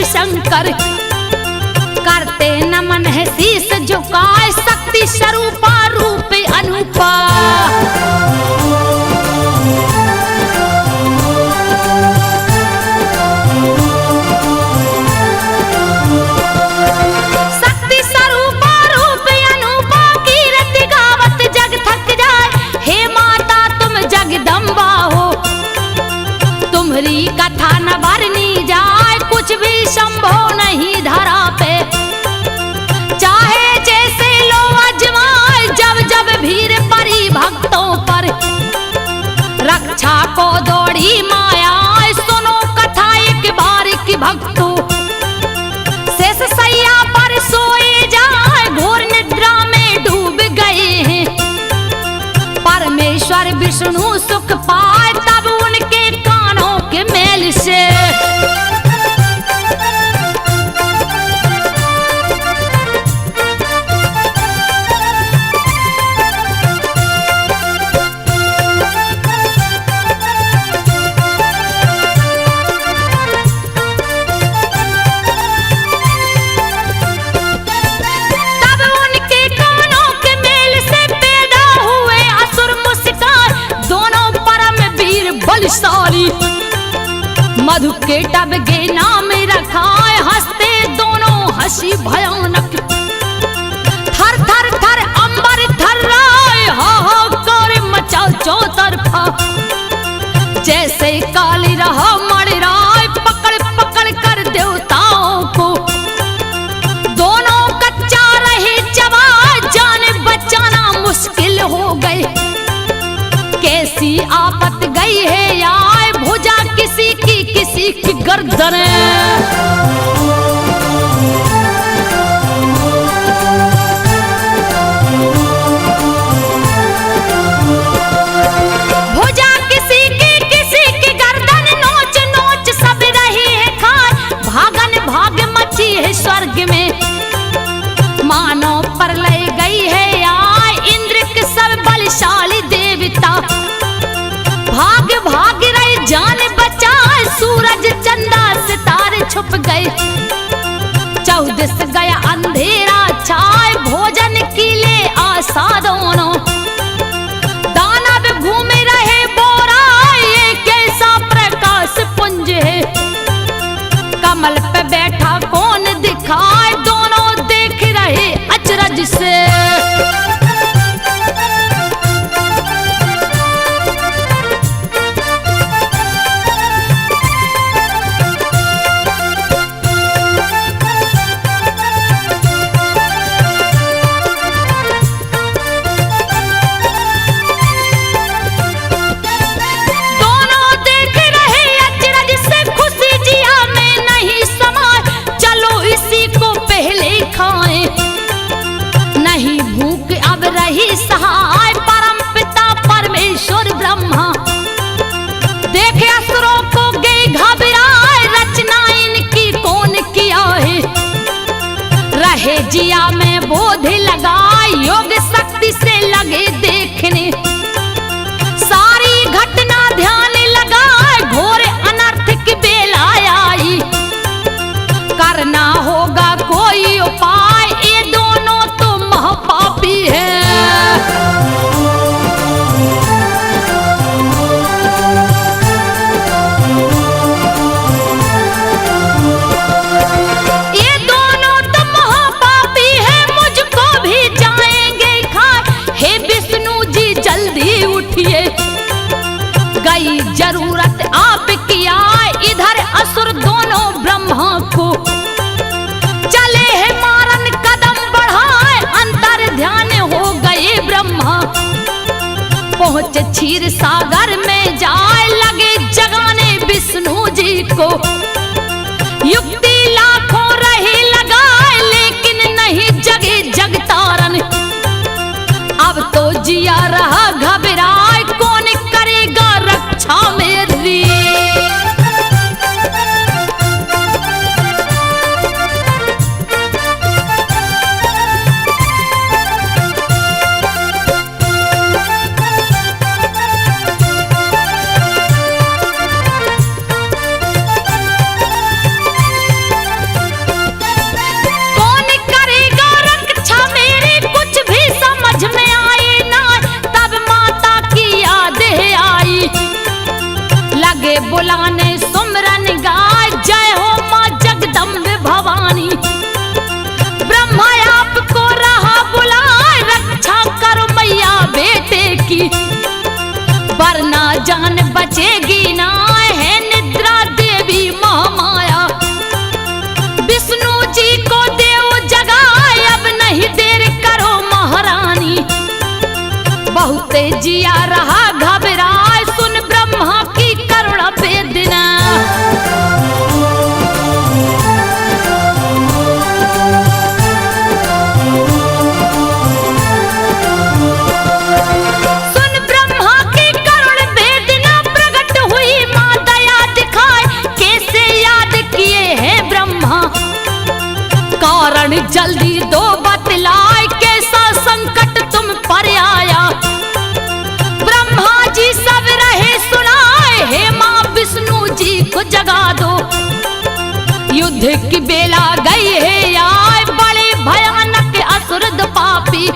शंकर करते नमन है शीस झुकाए, शक्ति स्वरूपा रूप अनूपा। शक्ति स्वरूपा रूप अनूपा, कीर्ति गावत जग थक जाए। हे माता तुम जगदम्बा हो, तुम्हारी कथा न बरनी जाए, कुछ भी संभव नहीं धरा पे। चाहे जैसे लो अजमाए, जब जब भीड़ पड़ी भक्तों पर, रक्षा को दौड़ी माया। सुनो कथा एक बार की भक्तों, शेष सैया पर सोए जाए, घोर निद्रा में डूब गए हैं। परमेश्वर विष्णु सुख पाए, तब उनके कानों के मेल से मधु के टब के नाम रखाए, हंसते दोनों हंसी भयानक। थर थर थर अंबर थर्राए, हाहाकार मचा चौतरफा। जैसे काली रहा मणिराय, पकड़ पकड़ कर देवताओं को। दोनों कच्चा रहे जवा, जान बचाना मुश्किल हो गए। कैसी आफत गई है आए, भुजा किसी की गर्दन। भुजा किसी की गर्दन, नोच नोच सब रही है खार। भागन भाग मची है स्वर्ग में, मानो प्रलय गई है आए। इंद्र के सब बलशाली देवता, भाग भाग रही जान बचाए। सूरज चंदा सितारे छुप गए, चौदस गया अंधेरा छाए। भोजन के लिए आशा दोनों, दानव घूम रहे बोरा। ये कैसा प्रकाश पुंज है, कमल पे बैठा कौन दिखाए। दोनों देख रहे अचरज से, नहीं भूख अब रही सहाय। परम पिता परमेश्वर ब्रह्मा, देखे असुरों को गए घबराए। रचना इनकी कौन किया है, रहे जिया में बोध लगा। सोच क्षीर सागर में जाए लगे जगाने विष्णु जी को। युक्ति लाखों रही लगाए लेकिन नहीं जगे जगतारन। अब तो जिया रहा घबराए कौन करेगा रक्षा मेरी। बुलाने सुमरन गाय जय हो माँ जगदम्बे भवानी। ब्रह्मा आपको रहा बुलाए रक्षा करो मैया बेटे की। वरना जान बचेगी ना है निद्रा देवी महामाया। विष्णु जी को देव जगाए अब नहीं देर करो महारानी। बहुत जिया रहा घबराए सुन ब्रह्मा की करुणा वेदना। सुन ब्रह्मा की करुणा वेदना प्रकट हुई माँ दया दिखाए कैसे याद किए हैं ब्रह्मा। कारण जल्दी दो बतलाए कैसा संकट तुम पर आया। ब्रह्मा जी सब रहे सुनाए हे माँ विष्णु जी को जगा दो। युद्ध की बेला गई है आए बड़े भयानक असुर पापी।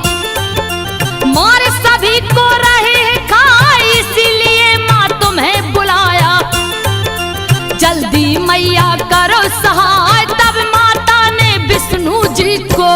मार सभी को रहे खाए इसीलिए माँ तुम्हें बुलाया। जल्दी मैया करो सहाय तब माता ने विष्णु जी को।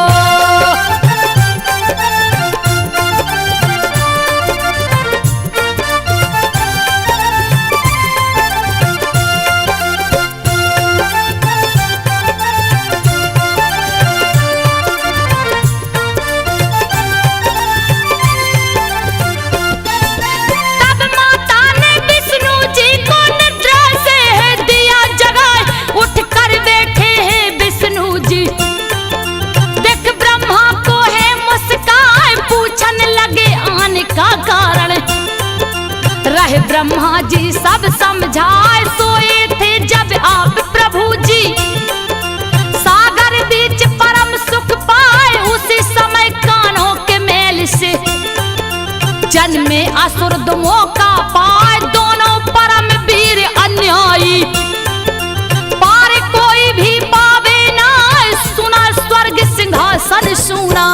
रहे ब्रह्मा जी सब समझाए सोए थे जब आप प्रभु जी। सागर बीच परम सुख पाए उसी समय कानों के मेल से। जन्मे असुर दो मौका पाए दोनों परम वीर अन्यायी। पार कोई भी पावे ना सुना स्वर्ग सिंहासन सुना।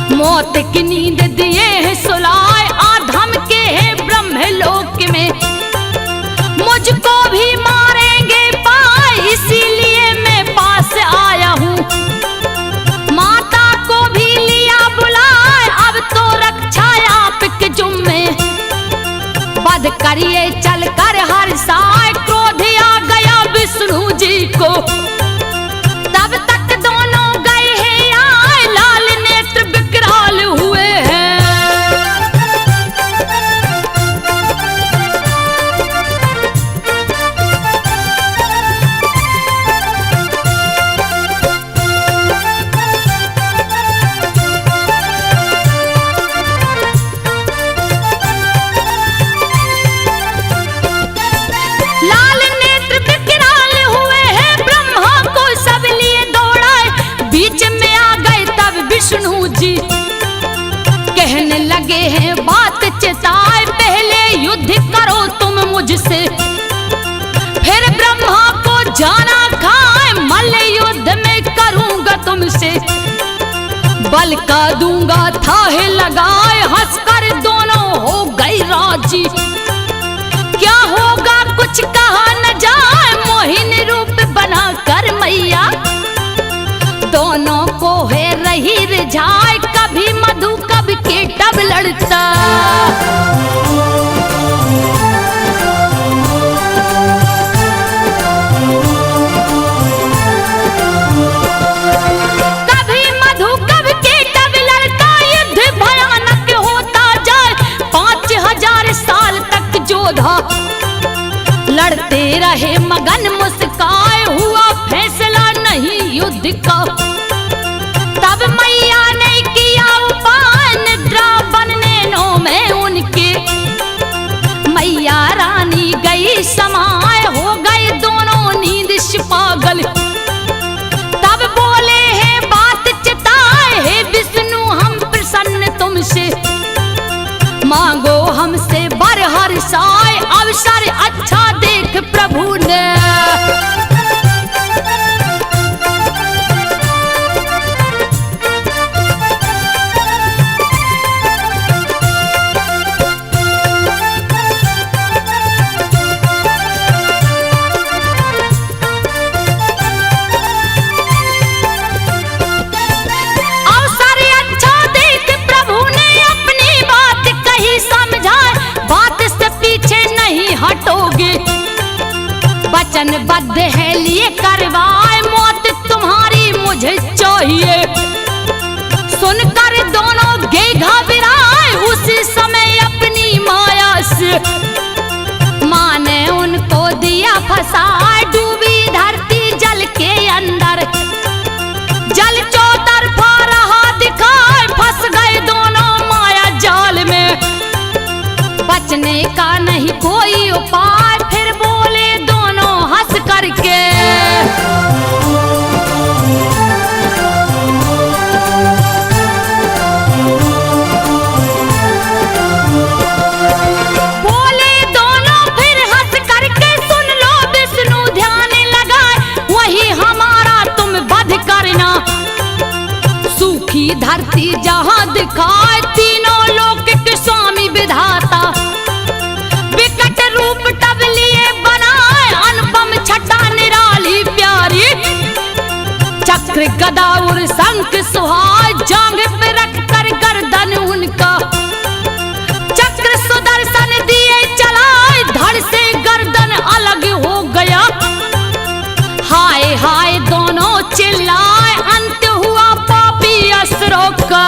मौत की नींद दिए हैं सुलाए आधम के हैं ब्रह्मलोक में। मुझको भी मारेंगे पाए इसीलिए मैं पास आया हूँ। माता को भी लिया बुलाए अब तो रक्षा आपके जुम्मे। बद करिए चल कर हर साय क्रोध आ गया विष्णु जी को। तब तक दोनों गए हैं आए लाल नेत्र विकराल हुए हैं। लाल नेत्र विकराल हुए हैं ब्रह्मा को सब लिए दौड़ाए। बीच में आ गए तब विष्णु जी कहने लगे हैं बात चिताए। पहले युद्ध करो तुम मुझसे फिर ब्रह्मा को जाना खाए। मल्ल युद्ध में करूंगा तुमसे बल का दूंगा थाहे लगाए। हंसकर दोनों हो गई राजी। क्या होगा कुछ कहा न जाए मोहिनी रूप बना कर मैया। दोनों को है रही रिझाए कभी मत लड़ता। कभी मधु कभी केटव लड़ता, युद्ध भयानक होता जाए। 5000 साल तक जोधा लड़ते रहे मगन मुस्काए, हुआ फैसला नहीं युद्ध का। तब मैया ने किया उपाय, निद्रा बनने नो में उनके। मैया रानी गई समाए, हो गए दोनों नींद से पागल। तब बोले है बात चिताए, हे विष्णु हम प्रसन्न तुमसे। मांगो हमसे वर हर्षाए, अवसर अच्छा देख प्रभु ने। अवसर अच्छा देख प्रभु ने अपनी बात कही समझाए, बात से पीछे नहीं हटोगे। वचनबद्ध है लिए करवाए, मौत तुम्हारी मुझे चाहिए। सुनकर दोनों गे घबराए, उसी समय अपनी माया से। माँ ने उनको दिया फंसाए, डूबी धरती जल के अंदर। जल चौतरफा रहा दिखाए, फंस गए दोनों माया जाल में। बचने का नहीं कोई उपाय, फिर बोले दोनों हंस करके। बोले दोनों फिर हंस करके, सुन लो विष्णु ध्यान लगाए, वही हमारा तुम वध करना। सूखी धरती जहां दिखाए, तीनों लोक के स्वामी विधाता। विकट रूप तब लिए बनाए, अनुपम छटा निराली प्यारी। चक्र गदा और शंख सुहाए, जांघ पे रख कर गर्दन उनका। चक्र सुदर्शन दिए चलाए, धड़ से गर्दन अलग हो गया। हाय हाय दोनों चिल्लाए, अंत हुआ पापी असुरों का।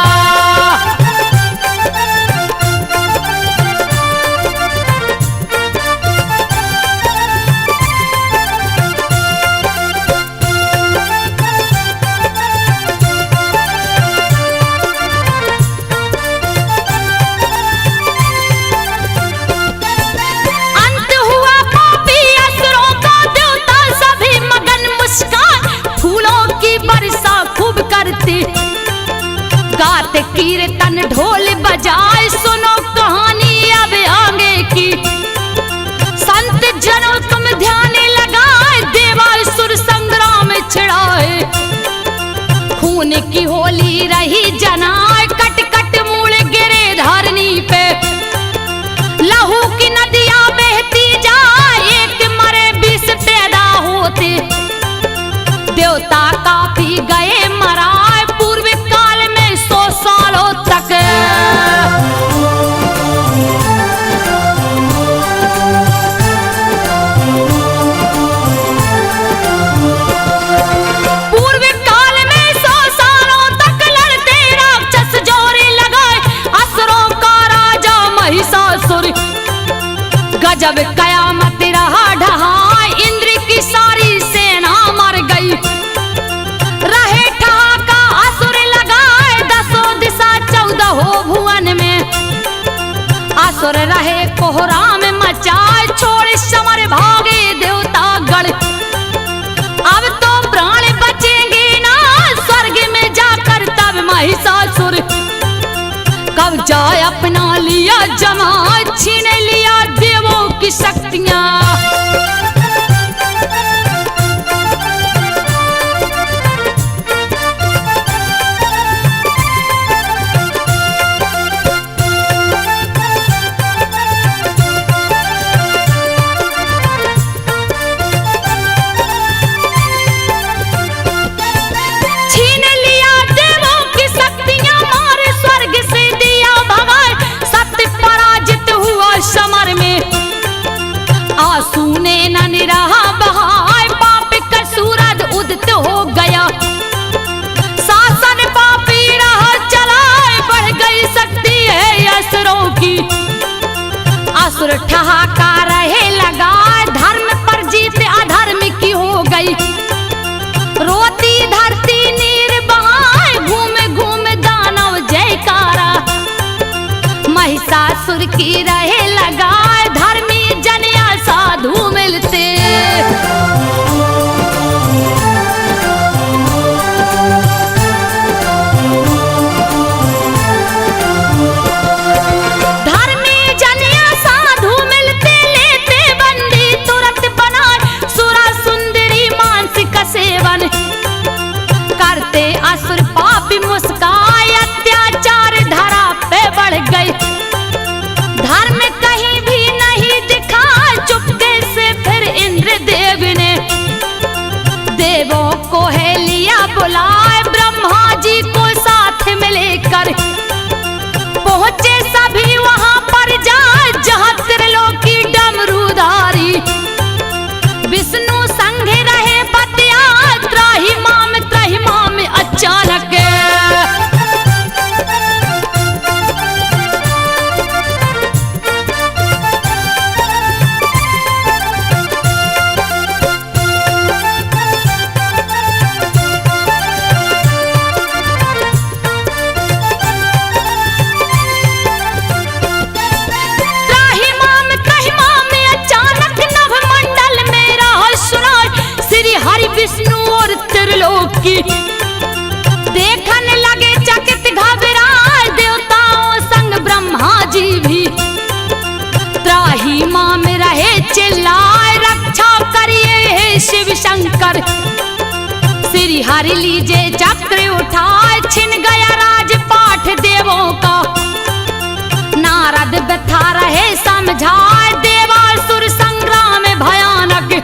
अंत हुआ पापी असुरों का, देवता सभी मगन मुस्कान। फूलों की वर्षा खूब करते, गाते कीर्तन ढोल बजाए। सुनो कहानी अब आगे की, संत जनों तुम ध्यान लगाए। देवासुर संग्राम छिड़ाए, खून की होली रही जनाए। कट कट मूल गिरे धरनी पे, लहू की नदियां बहती जाए। एक मरे 20 पैदा होते, देवता काफी गए मराए। पूर्व काल में 100 सालों तक। पूर्व काल में 100 सालों तक लड़ते राक्षस जोरे लगाए। असुरों का राजा महिषासुर, गजब कयामत रहा ढहाए। इंद्र की सारी सेना मर गई, रहे ठहाका असुर लगाए। 10 दिशा 14 भुवन में, असुर रहे कोहराम मचाए। छोड़ समर भागे देवता गढ़, अब तो प्राण बचेंगे ना स्वर्ग में जाकर। तब महिषासुर कब्जा अपना लिया जमा, छीन लिया देवों की शक्तियां। छीन लिया देवों की शक्तियां, मारे स्वर्ग से दिया भगाए। की रहे लगाए, धर्मी जन या साधु मिलते। धर्मी जन या साधु मिलते, लेते बंदी तुरंत बनाए, सुरा सुंदरी मानसिक सेवन करते असुर पापी मुस्काए, अत्याचार धरा पे बढ़ गई, धर्म कहीं भी नहीं दिखा, चुपके से फिर इंद्र देव ने देवों को है लिया बुलाए, ब्रह्मा जी को साथ में लेकर पहुंचे सभी वहां पर जाए, जहां त्रिलोकी डमरूधारी विष्णु संग रहे पतिया, त्राहिमाम अचानक विष्णु और त्रिलोकी देखने लगे चकित घबराए, देवताओं संग ब्रह्मा जी भी त्राहिमाम में रहे चिल्लाए, रक्षा करिए हे शिव शंकर, श्री हरि लीजे चक्र उठाए, छिन गया राजपाठ देवों का, नारद व्यथा रहे समझाए, देवासुर संग्राम भयानक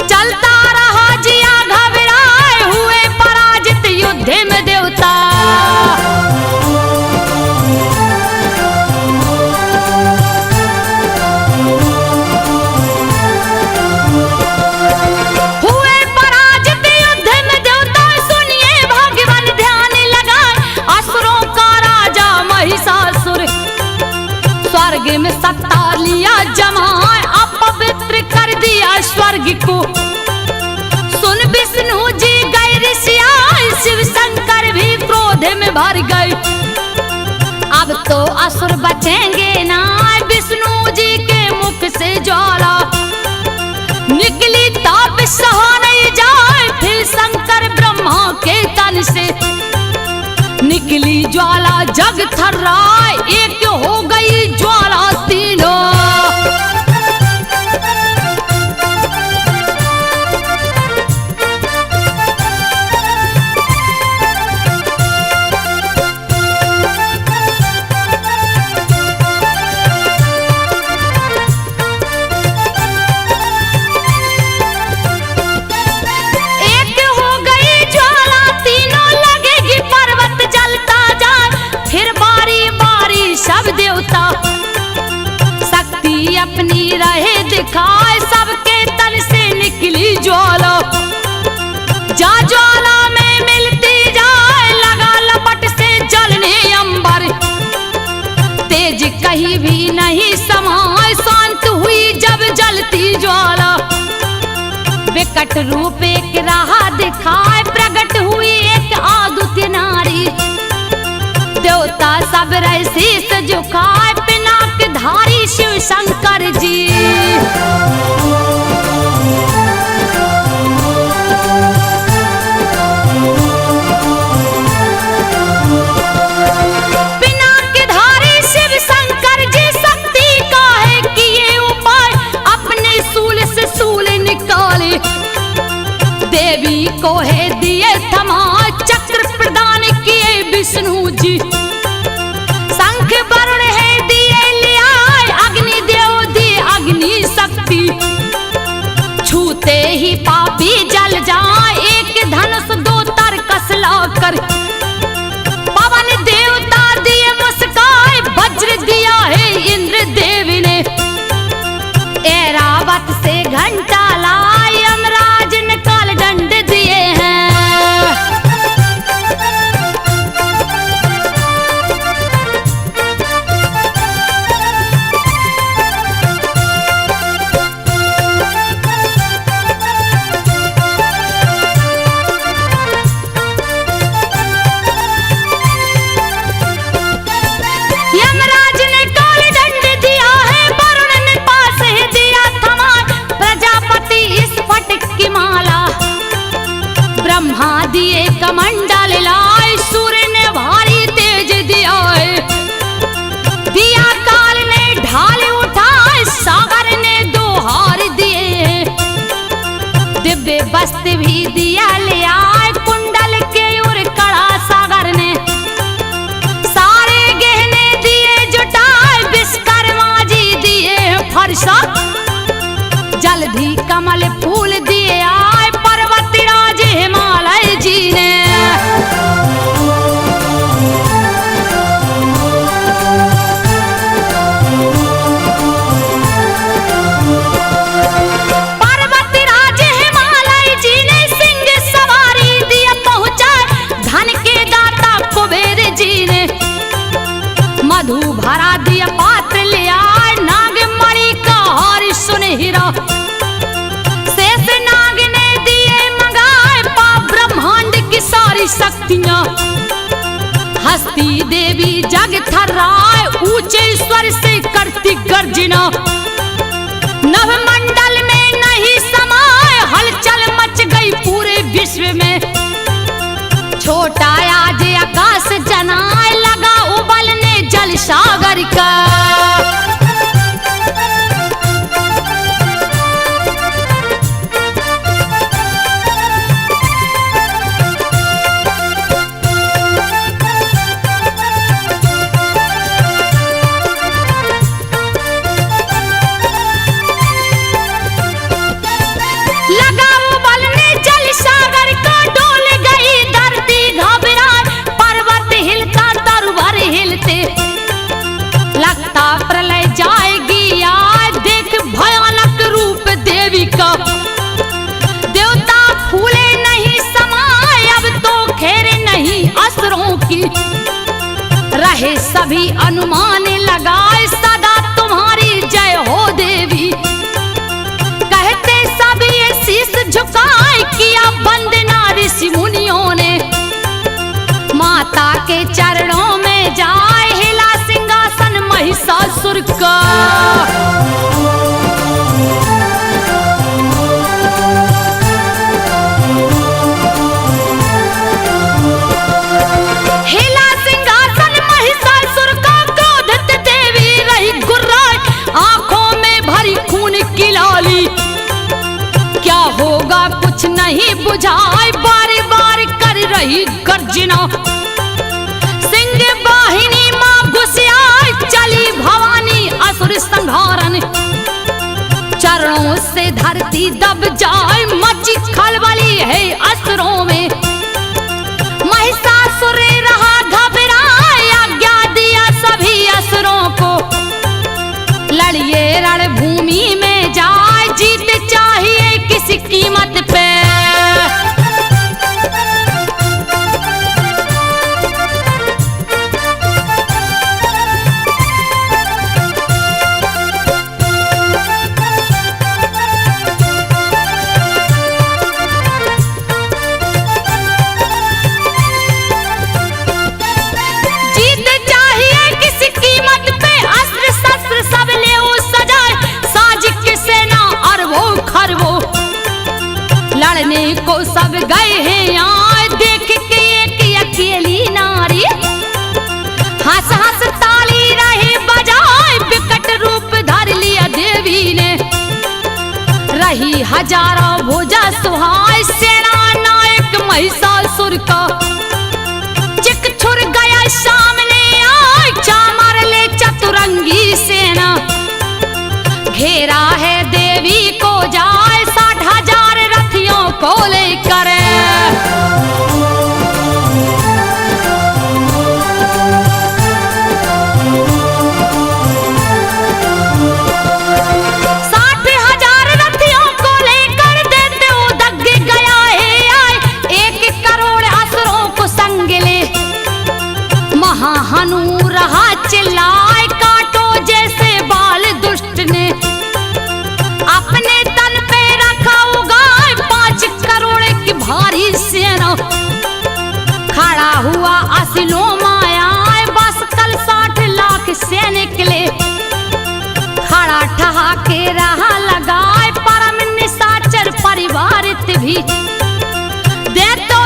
चलता रहा, जिया घबराए हुए पराजित युद्ध में देवता। हुए पराजित युद्ध में देवता, सुनिए भगवान ध्यान लगाए, असुरों का राजा महिषासुर स्वर्ग में सत्ता लिया जमाए, अपवित्र कर दिया स्वर्ग को, सुन विष्णु जी गए ऋषियाए, शिव शंकर भी क्रोध में भर गए, अब तो असुर बचेंगे ना, विष्णु जी के मुख से ज्वाला निकली, ताप सहा नहीं जाए, फिर शंकर ब्रह्मा के तन से निकली ज्वाला, जग थर्राए, एक हो गई ज्वाला तीनों। अपनी रहे दिखाए, सबके तन से निकली ज्वाला, जा ज्वाला में मिलती जाए, लगा लपट से जलने अंबर, तेज कहीं भी नहीं समाए, शांत हुई जब जलती ज्वाला, विकट रूप एक राह दिखाए, प्रकट हुई एक आदुत नारी, देवता सब रहे शीस झुकाए, पिनाक धारी शिव शंकर जी। पिनाक धारी शिव शंकर जी, शक्ति का है किए उपाय, अपने सूल से सूल निकाले, देवी को है दी ब्रह्मा दिए कमंडल लाए, सूर्य ने भारी तेज दिया है, दिया काल ने ढाल उठाए, सागर ने दो हार दिए, दिव्य वस्त्र भी दिया ले आए, कुंडल के उर कड़ा सागर ने, सारे गहने दिए जुटाए, विश्वकर्मा जी दिए फरसा, जल्दी कमल फूल दिए आए, पर्वतराज हिमालय जी ने। पर्वतराज हिमालय जी ने सिंह सवारी दिए पहुंचा, धन के दाता कुबेर जी ने, मधु भरा दिया पात्र लिया, नागमणि का हार सुनहरा, शेषनाग ने दिए मंगाए, ब्रह्मांड की सारी शक्तियां, हस्ती देवी जग थर्राए, ऊंचे स्वर से करती गर्जना, नवमंडल में नहीं समाए, हलचल मच गई पूरे विश्व में, छोटा आज आकाश जनाए, लगा उबलने जल सागर का। लगा उबलने जल सागर का, डोल गई धरती घबराए, पर्वत हिलता तरुवर हिलते, लगता प्रलय जाएगी आज, देख भयानक रूप देवी का, देवता फूले नहीं समाए, अब तो खेरे नहीं असुरों की, रहे सभी अनुमान लगाए, सदा तुम्हारी जय हो देवी, कहते सभी ये शीश झुकाए, किया वंदना ऋषि मुनियों ने, माता के चरणों में जाए, हिला सिंहासन महिषासुर का। हिला सिंहासन महिषासुर का, क्रोधित देवी रही गुर्राए, आंखों में भरी खून की लाली, क्या होगा कुछ नहीं बुझाए, बार बार कर रही गर्जना, सिंह वाहिनी मां घुसियाए, चली भवानी असुर संहारन, चरणों से धरती दब जाए, मची खलबली है असुरों में, महिषासुर रहा घबराए, आज्ञा दिया सभी असुरों को, लड़िए रणभूमि में जाए, जीत चाहिए किसी कीमत पे। जीत चाहिए किसी कीमत पे, अस्त्र शस्त्र सब ले सजाए, साजिश की सेना अरबों खरबों, लड़ने को सब गए हैं यहाँ, देख के एक अकेली नारी, हंस हंस ताली रही बजाए, विकट रूप धर लिया देवी ने, रही हजारों भुजा सुहाए, सेना नायक महिषासुर का, चिक छुर गया सामने आए, चामर ले चतुरंगी सेना, घेरा है देवी को जाए, 60,000 रथियों को लेकर, हनु रहा चिल्लाए, काटो जैसे बाल दुष्ट ने, अपने तन पे रखा उगाए, 5 करोड़ की भारी सेना, खड़ा हुआ असलो माया, बस कल 60 लाख सैनिक ले, खड़ा ठहाके रहा लगाए, परम निशाचर परिवारित भी, दे तो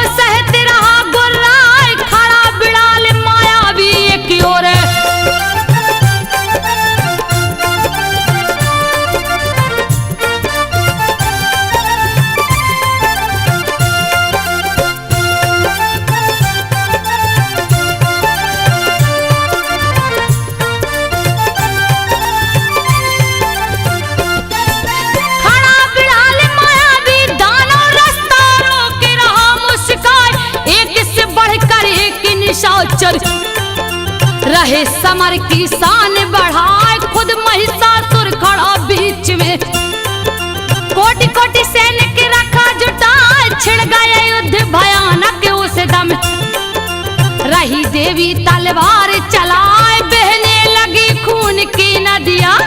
निशाचर रहे समर की शान बढ़ाए, खुद महिषासुर खड़ा बीच में। कोटि कोटि सैनिक रखा जुटाए, छिड़ गए युद्ध भयानक उस दम। रही देवी तलवार चलाए, बहने लगी खून की नदियां।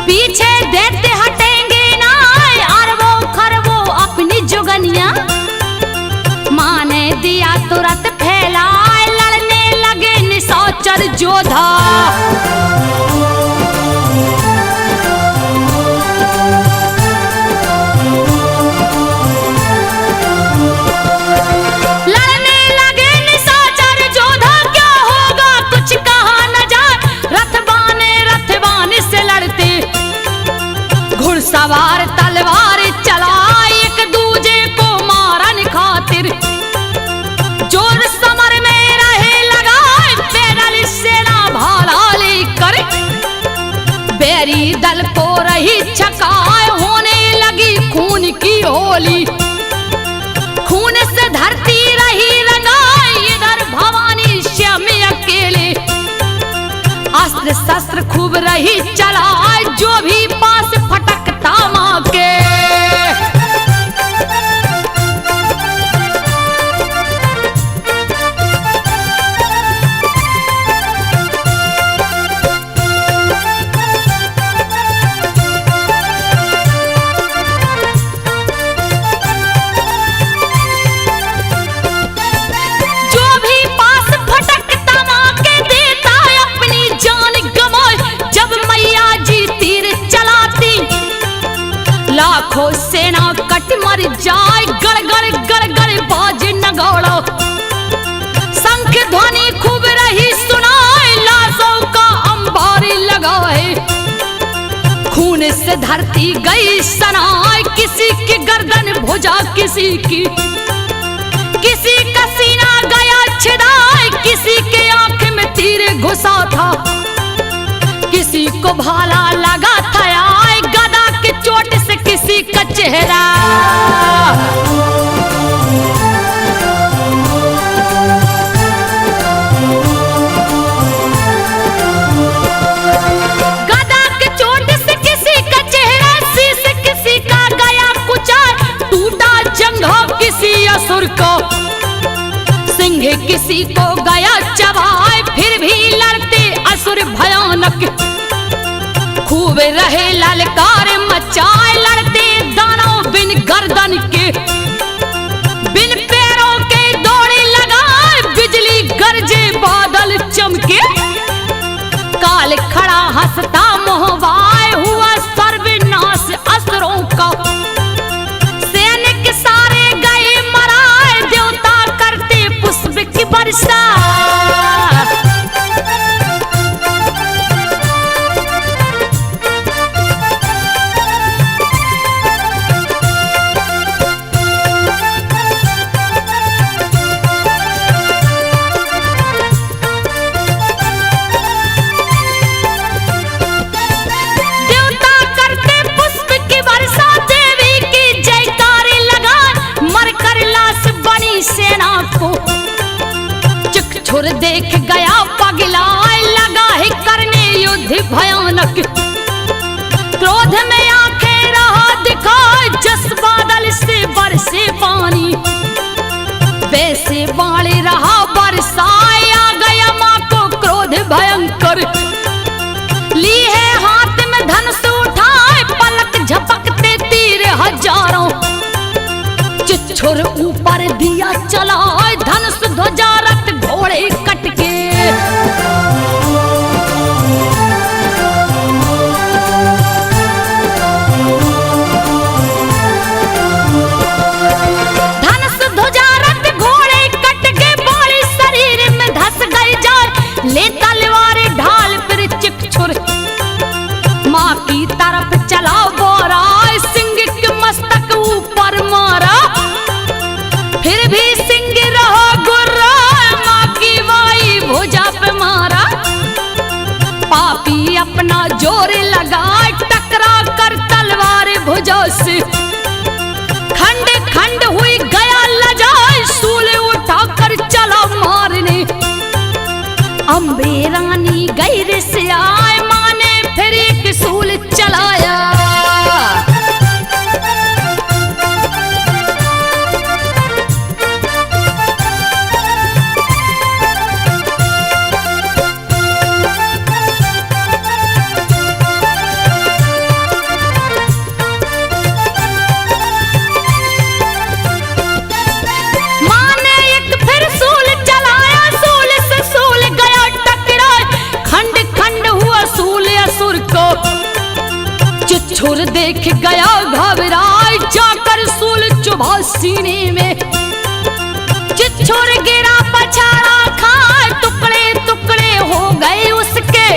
पीछे देते हटेंगे ना अरबों खरबों अपनी जुगनियां। माँ ने दिया तुरंत फैलाए, लड़ने लगे निशाचर जोधा। लड़ने लगे निशाचर जोधा, क्या होगा कुछ कहा न जाए। रथवान से लड़ते घुड़सवार तलवार चलाए, एक दूजे को मारन खातिर। जोर समर में रहे लगाए, पैदल सेना भाला लेकर। बैरी दल को रही छकाए, होने लगी खून की होली। खून से धरती रही रंगाई, इधर भवानी श्याम अकेले। अस्त्र शस्त्र खूब रही चलाए, जो भी पास फटकता माँ के। जो भी पास फटकता माँ के, देता अपनी जान गंवाए। जब मैया जी तीर चलाती, लाखों सेना कट मर जाए। गड़गड़ गड़गड़ बाज नगाड़ा, शंख ध्वनि खूब रही सुनाए। लाशों का अंबार लगाए, खून से धरती गई सनाए। किसी की गर्दन भुजा, किसी का सीना गया छिदाए। किसी के आंख में तीर घुसा था, किसी को भाला लगा था। आए गदा के चोट से किसी का चेहरा। गदा के चोट से किसी का चेहरा, शीश किसी का गया कुचार। टूटा जंघा किसी असुर को, सिंह किसी को गया चबाए। फिर भी लड़ते असुर भयानक, खूब रहे ललकार मचाए। लड़ते दानव बिन गर्दन के, बिन पैरों के दौड़े लगाए। बिजली गरजे बादल चमके, काल खड़ा हंसता मोहवाए। हुआ सर्वनाश असुरों का, सैनिक सारे गए मराए। देवता करते पुष्प की वर्षा। देवता करते पुष्प की वर्षा, देवी की जयकारे लगाए। मरकर लाश बनी सेना को, चकचुर देख गया पगलाए। लगा है करने युद्ध भयानक, क्रोध में आंखें रहा दिखाए। जस बादल से बरसे पानी, वैसे बाणे रहा बरसाए। आ गया माँ को क्रोध भयंकर, ली है हाथ में धनुष उठाए। पलक झपकते तीर हजारों, चिच्छुर ऊपर दिया चलाए। धनुष ध्वजा रथ घोड़े कटके, धनुष ध्वजा रथ घोड़े कटके। बोली शरीर में धस गई जाए, ले तलवार ढाल फिर चिकछुर माँ की तरफ चला बोरा। सिंह के मस्तक ऊपर मारा, फिर भी सिंह रहा गुर्रा। माँ की वाई भुजा पे मारा, पापी अपना जोर लगाए। टकरा कर तलवार भुजा से, खंड खंड हुई गया लजाए। सूले उठाकर चला मारने देख गया घबराए, जाकर सूल चुभा सीने में। चिच्छोर गिरा पछाड़ा खाए, टुकड़े टुकड़े हो गए उसके।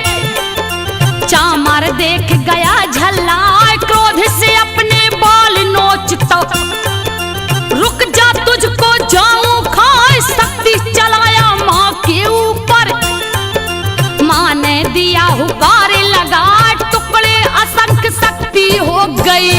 चामर देख गया झल्लाए, क्रोध से अपने बाल नोचता। रुक जा तुझको जाऊं खाए, शक्ति चलाया माँ के ऊपर। माँ ने दिया हुकार लगा, टुकड़े असंख्य शक्ति हो गई।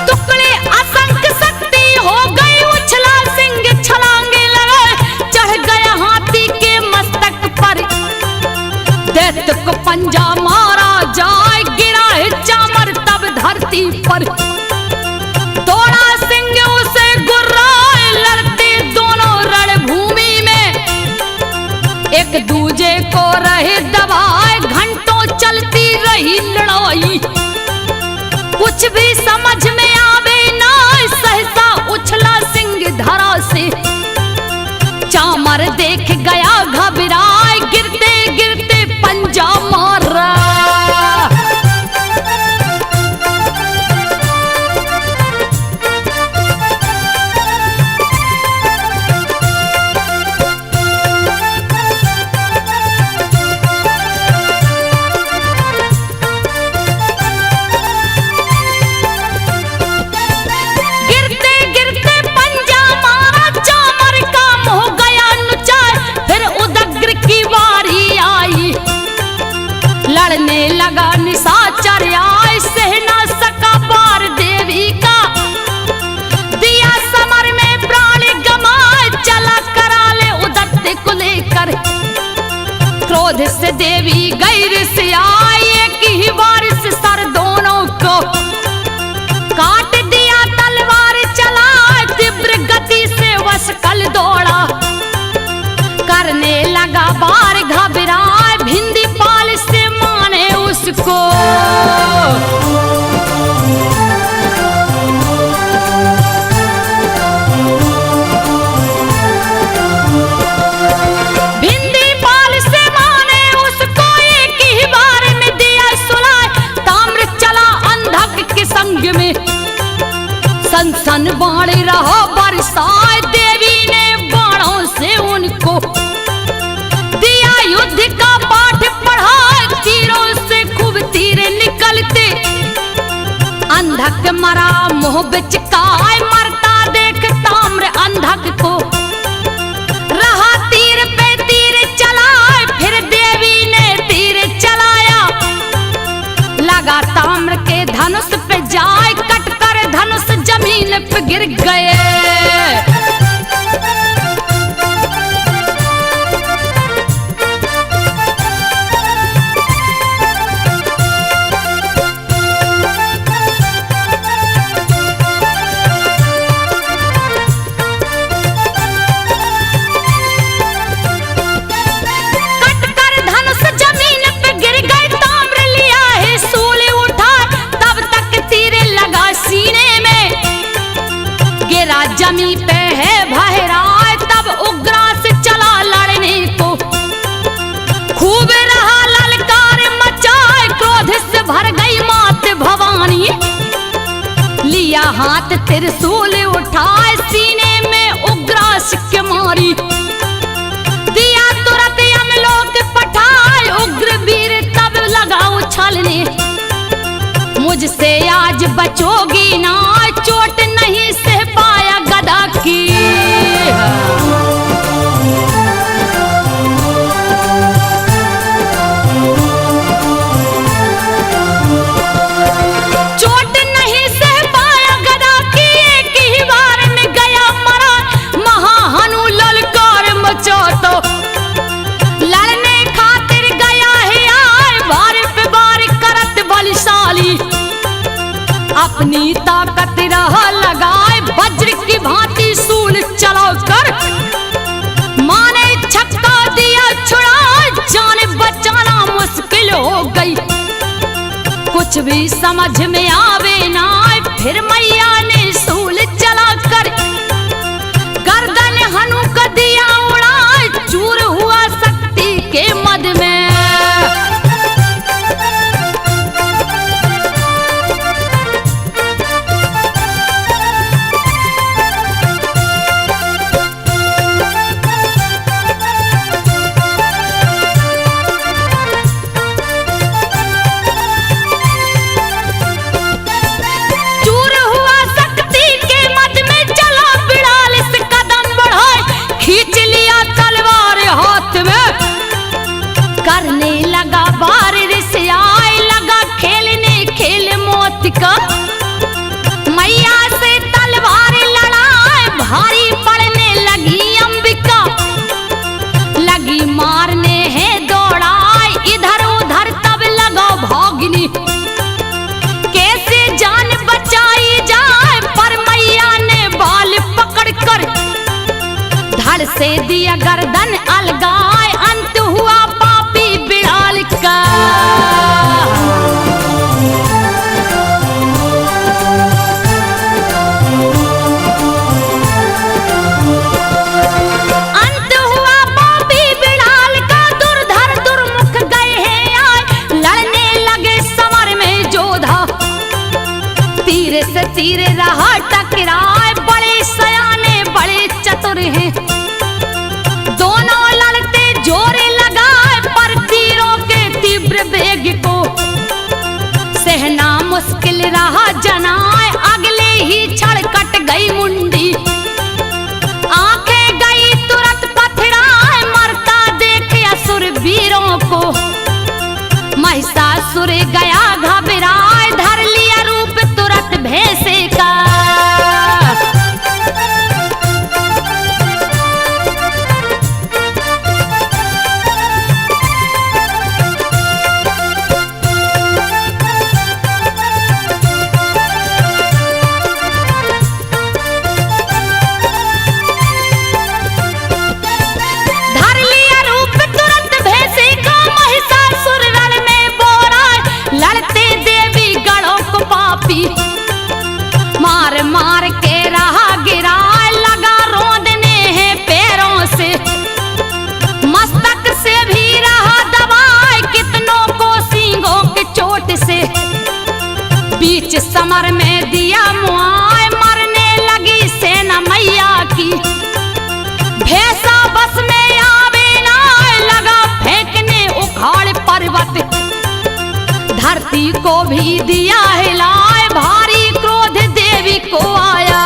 टुकड़े असंख्य शक्ति हो गई, उछला सिंह छलांगे लगे, चढ़ गया हाथी के मस्तक पर। दैत्य को पंजा मारा जाए, गिरा है चामर तब धरती पर। दौड़ा सिंह उसे गुर्राए, लड़ते दोनों रणभूमि में। एक दूजे को रहे दबाए, घंटों चलती रही लड़ाई। कुछ भी समझ में आवे ना, सहसा उछला सिंह धरा से। चामर देख गया घबराए, गिरते गिरते पंजा मारा। लड़ने लगा निशाचर आए, सह ना सका पार देवी का। दिया समर में प्राण गमाए, चला करा ले उदत्ते को लेकर। क्रोध से देवी गैर से आई, एक ही बार से सर दोनों को काट दिया। तलवार चला तीव्र गति से वशकल दौड़ा, करने लगा बार घबराए। भिंदी पाल से माने उसको, भिंदी पाल से माने उसको, एक ही बार में दिया सुलाए। ताम्र चला अंधक के संग में, सन सन बाण रहा बरसाए। देवी ने बाणों से उनको दिया युद्ध का पाठ पढ़ा, तीरों से खूब तीर निकलते। अंधक मरा मुंह बिचकाए, मरता देख ताम्र अंधक को। रहा तीर पे तीर चलाए, फिर देवी ने तीर चलाया। लगा ताम्र के धनुष पे जाए, कटकर धनुष जमीन पे गिर गए। जमी पे है भहराए, तब उग्रास चला लड़ने को। खूब रहा ललकार मचाए, क्रोध से भर गई मात भवानी। लिया हाथ त्रिशूल उठाए, सीने में उग्रास के मारी। दिया तुरंत यमलोक पठाए, उग्र वीर तब लगा उछलने। मुझसे आज बचोगी ना, चोट नहीं सह पाया गदा की। चोट नहीं सह पाया गदा की, एक ही बार में गया मरा। महाहनु ललकार मचा तो लड़ने खातिर गया है आए, बार पे बार करत बलशाली। अपनी ताकत रहा लगाए, वज्र की भांति सूल चला कर। माने छक्का दिया छुड़ा, जान बचाना मुश्किल हो गई। कुछ भी समझ में आवे ना, फिर मैया ने सूल चला कर गर्दन हनु का दिया उड़ाए, चूर हुआ शक्ति के मद में। चूर हुआ शक्ति के मद में, चला 42 कदम बढ़ाए, खींच लिया तलवार हाथ में। करने लगा बार रिसियाए, लगा खेलने खेल मौत का। मैया से तलवार लड़ाए, भारी पड़ने लगी अंबिका। लगी मारने है दौड़ाए, इधर उधर तब लगा भागनी। कैसे जान बचाई जाए, पर मैया ने बाल पकड़ कर धड़ से दिया गर्दन अलगाए। अंत हुआ पापी बिड़ाल का। अंत हुआ पापी बिड़ाल का, दुर्धर दुर्मुख गए हैं आए। लड़ने लगे समर में जोधा, तीर से तीर रहा टकराए। बड़े सयाने बड़े चतुर हैं, दोनों लड़ते जोरे लगाए। पर तीरों के तीव्र वेग को सहना मुश्किल रहा जनाए। अगले ही क्षण कट गई मुंडी, आंखें गई तुरंत पथराए। मरता देख असुर वीरों को, महिषासुर गया घबराए। धर लिया रूप तुरंत भैंसे का। धर लिया रूप तुरंत भैंसे का, महिषासुर रण में बोराए। लड़ते देवी गणों को पापी, मार मार के रहा गिराए। लगा रोंदने हैं पैरों से, मस्तक से भी रहा दबाए। कितनों को सींगों के चोट से बीच समर में दिया मुआए। मरने लगी सेना मैया की, भैंसा बस में आवे ना। लगा फेंकने उखाड़ पर्वत, धरती को भी दिया हिलाए। भारी क्रोध देवी को आया।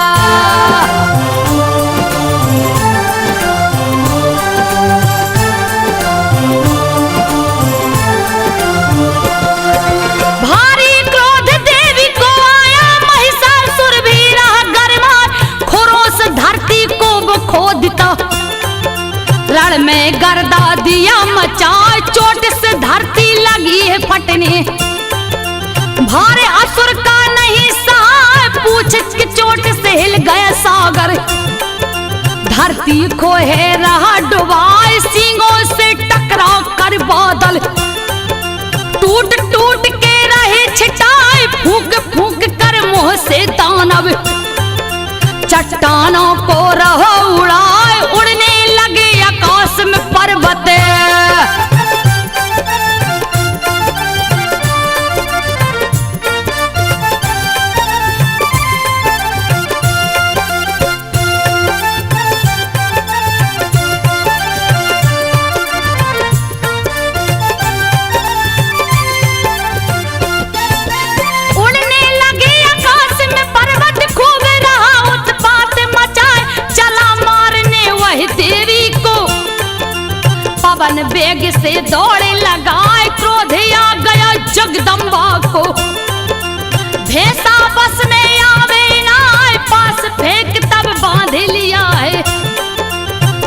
भारी क्रोध देवी को आया, महिषासुर भी रहा गरमार। खुरोस धरती को वो खोदता, रण में गर्दा दिया मचाए। चोट से धरती लगी है फटने, भारे असुर का नहीं सहाय। पूछ की चोट से हिल गया सागर, धरती को है रहा डुबाए। सींगों से टकरा कर बादल टूट टूट के रहे छिटाए। फूंक फूंक कर मुंह से दानव चट्टानों को रहो उड़ाए। उड़ने लगे आकाश में पर्वत, उड़ने लगे आकाश में पर्वत। खूब रहा उत्पात मचाए, चला मारने वही देवी को। पवन वेग से दौड़े लगाए, क्रोध आ गया जगदम्बा को। भैंसा बस में आवे ना, पास फेंक तब बांध लिया है।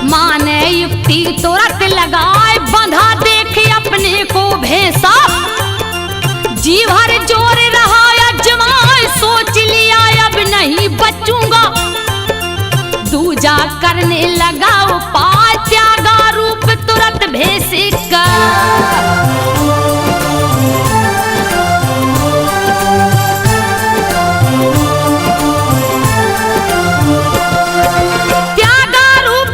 माँ ने युक्ति तुरंत लगाए, बंधा देखे अपने को भैंसा। जी भर जोर रहा अजमाए, सोच लिया अब नहीं बचूंगा। दूजा करने लगा उपाय, त्यागा रूप तुरंत भैंसे का। त्यागा रूप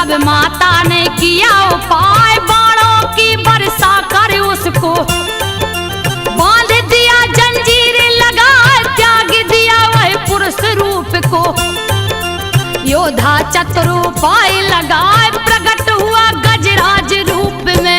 तब माता ने किया उपाय, बाणों की वर्षा कर उसको बांध दिया, जंजीर लगा त्याग दिया वह पुरुष रूप को। योद्धा चतुरुपाय लगाए प्रकट हुआ गजराज रूप में।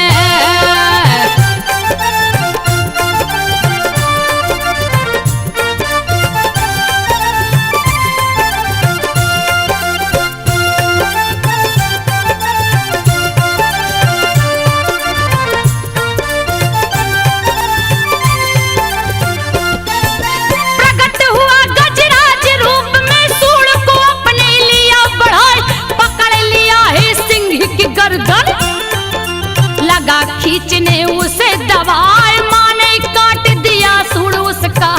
लगा खींचने उसे दबाए, मां ने काट दिया सूड़ उसका।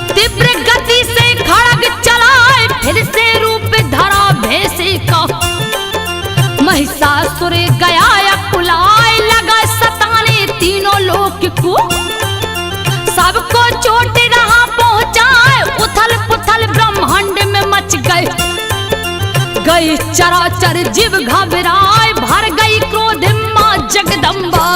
तीव्र गति से खड़ग चलाए, फिर से रूप धरा भैंसे का। महिषासुर गया अकुलाए, लगा सताने तीनों लोक को। सबको चोट रहा पहुंचाए, उथल पुथल ब्रह्मांड में मच गए। गई चराचर जीव घबराए, भर गई क्रोध मां जगदम्बा।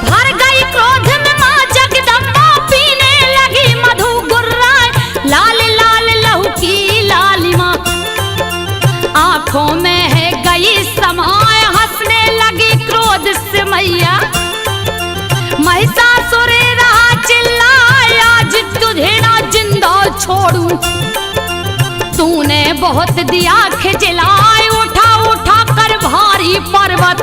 भर गई क्रोध में मां जगदम्बा, पीने लगी मधु गुर्राए। लाल लाल लहू की लालिमा आंखों में है गई समाए, हंसने लगी क्रोध से मैया। महिषासुर रहा चिल्लाए, आज तुझे ना जिंदा छोड़ूं। तूने बहुत दिया खिजलाए, उठा उठा कर भारी पर्वत।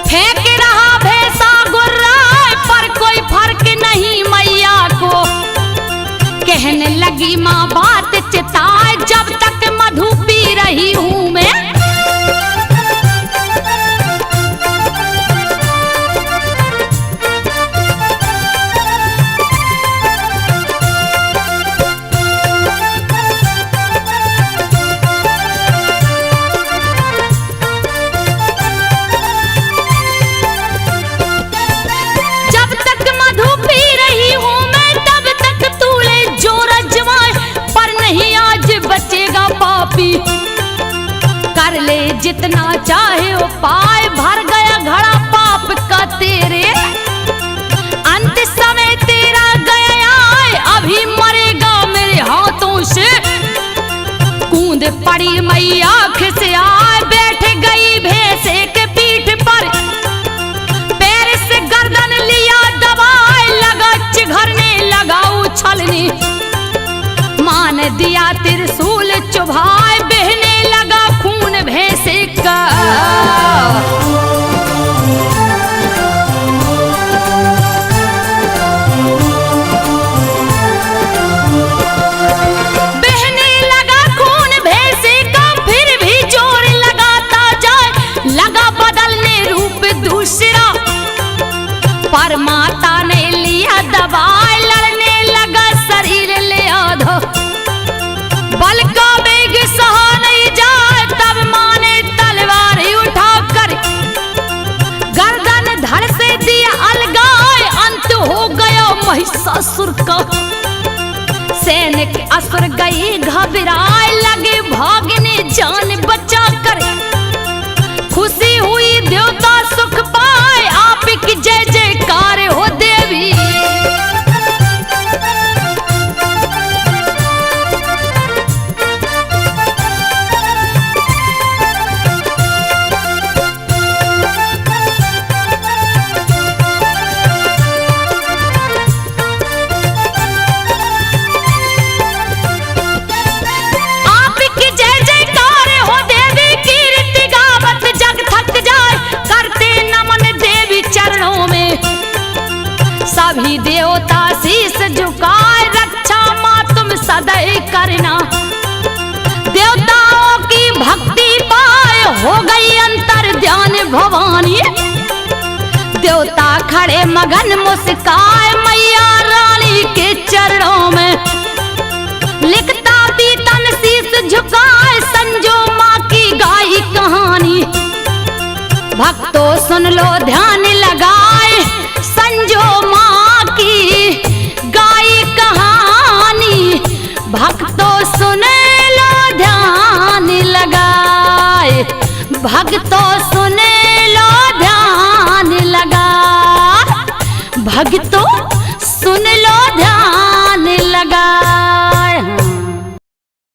फेंक रहा भैंसा गुर्राए, पर कोई फर्क नहीं मैया को। कहने लगी मां बात चिताए, जब तक मधु पी रही हूं मैं। कर ले जितना चाहे उपाय, भर गया घड़ा पाप का तेरे। अंत समय तेरा गया आए, अभी मरेगा मेरे हाथों से। कूद पड़ी मैया खिसियाए, बैठ गई भैंसे के पीठ पर। पैर से गर्दन लिया दबाए, लगा चिघरने लगा उछलने। मान दिया त्रिशूल चुभाए, बहने लगा खून भैंसे का। बहने लगा खून भैंसे का, फिर भी जोर लगाता जाए। लगा बदलने रूप दूसरा, पर माता ने लिया दबाए। लड़ने लगा शरीर ले आधा, बल का वेग सहा नहीं जाए। तब मां ने तलवार उठाकर गर्दन धड़ से दिया अलगाए। अंत हो गया महिषासुर का। सैनिक असुर गई घबराए, लगे भागने जान बचा कर। खुशी हुई देवता सुख पाए, आपकी जय जयकार हो देवी। सभी देवता शीश झुकाए, रक्षा मां तुम सदैव करना। देवताओं की भक्ति पाए, हो गई अंतर ध्यान भवानी। देवता खड़े मगन मुस्काए, मैया रानी के चरणों में। लिखता पीतन शीश झुकाए, संजो मां की गाई कहानी। भक्तों सुन लो ध्यान लगाए, भक्तों सुन लो ध्यान लगा, भक्तों सुन लो ध्यान लगा।